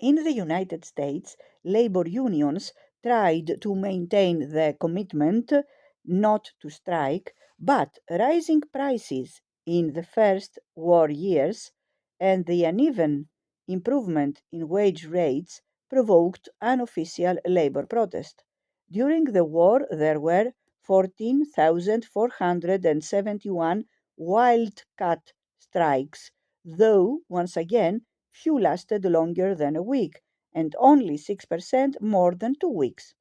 In the United States, labor unions tried to maintain the commitment not to strike, but rising prices in the first war years and the uneven improvement in wage rates provoked unofficial labor protest. During the war, there were 14,471 wildcat strikes, though, once again, few lasted longer than a week, and only 6% more than 2 weeks.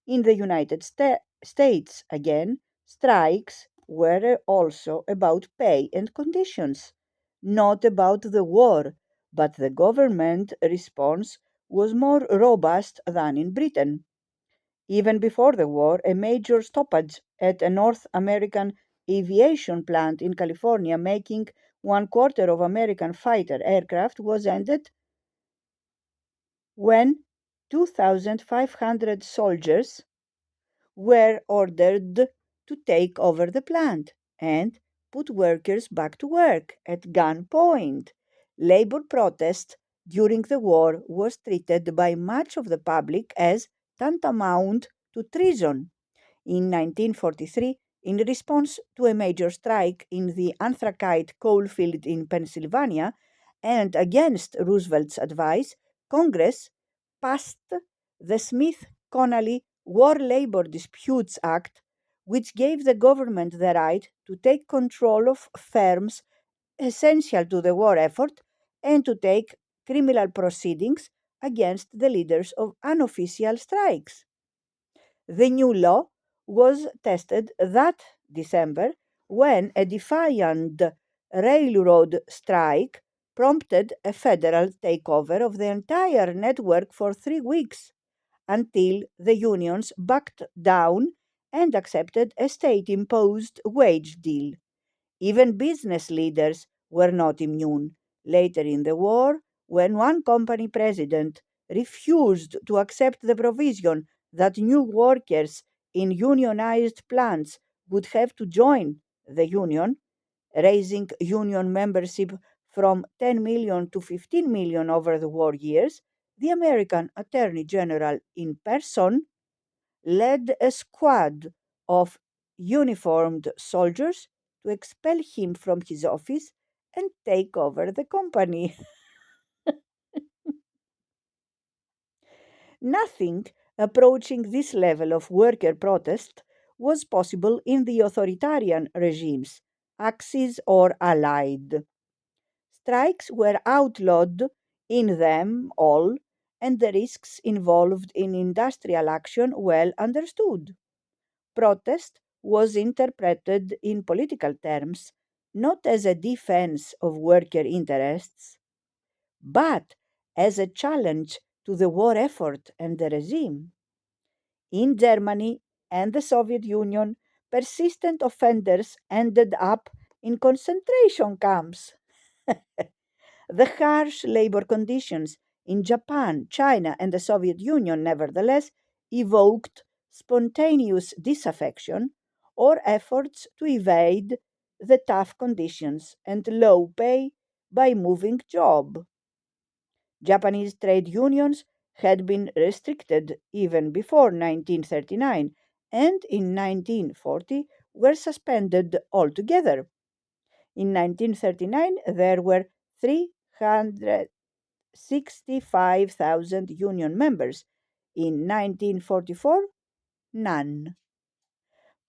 In the United States, again, strikes were also about pay and conditions, not about the war, but the government response was more robust than in Britain. Even before the war, a major stoppage at a North American aviation plant in California, making one quarter of American fighter aircraft, was ended when 2,500 soldiers were ordered to take over the plant and put workers back to work at gunpoint. Labor protest during the war was treated by much of the public as tantamount to treason. In 1943, in response to a major strike in the anthracite coal field in Pennsylvania and against Roosevelt's advice, Congress passed the Smith Connolly War Labor Disputes Act, which gave the government the right to take control of firms essential to the war effort and to take criminal proceedings against the leaders of unofficial strikes. The new law was tested that December when a defiant railroad strike prompted a federal takeover of the entire network for 3 weeks until the unions backed down and accepted a state imposed wage deal. Even business leaders were not immune. Later in the war, when one company president refused to accept the provision that new workers in unionized plants would have to join the union, raising union membership from 10 million to 15 million over the war years, the American Attorney General in person led a squad of uniformed soldiers to expel him from his office and take over the company. Nothing approaching this level of worker protest was possible in the authoritarian regimes, Axis or Allied. Strikes were outlawed in them all, and the risks involved in industrial action well understood. Protest was interpreted in political terms not as a defense of worker interests, but as a challenge to the war effort and the regime. In Germany and the Soviet Union, persistent offenders ended up in concentration camps. The harsh labor conditions in Japan, China, and the Soviet Union, nevertheless, evoked spontaneous disaffection or efforts to evade the tough conditions and low pay by moving job. Japanese trade unions had been restricted even before 1939 and in 1940 were suspended altogether. In 1939, there were 365,000 union members. In 1944, none.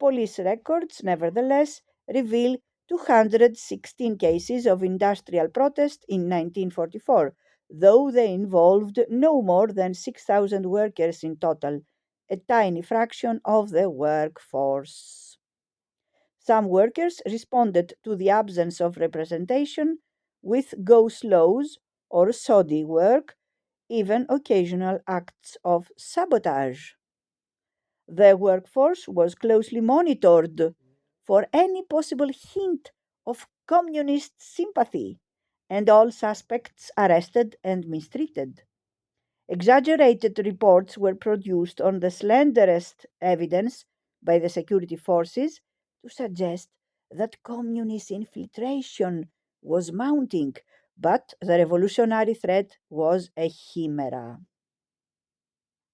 Police records, nevertheless, reveal 216 cases of industrial protest in 1944, though they involved no more than 6,000 workers in total, a tiny fraction of the workforce. Some workers responded to the absence of representation with go slows or shoddy work, even occasional acts of sabotage. The workforce was closely monitored for any possible hint of communist sympathy, and all suspects arrested and mistreated. Exaggerated reports were produced on the slenderest evidence by the security forces to suggest that communist infiltration was mounting, But the revolutionary threat was a chimera.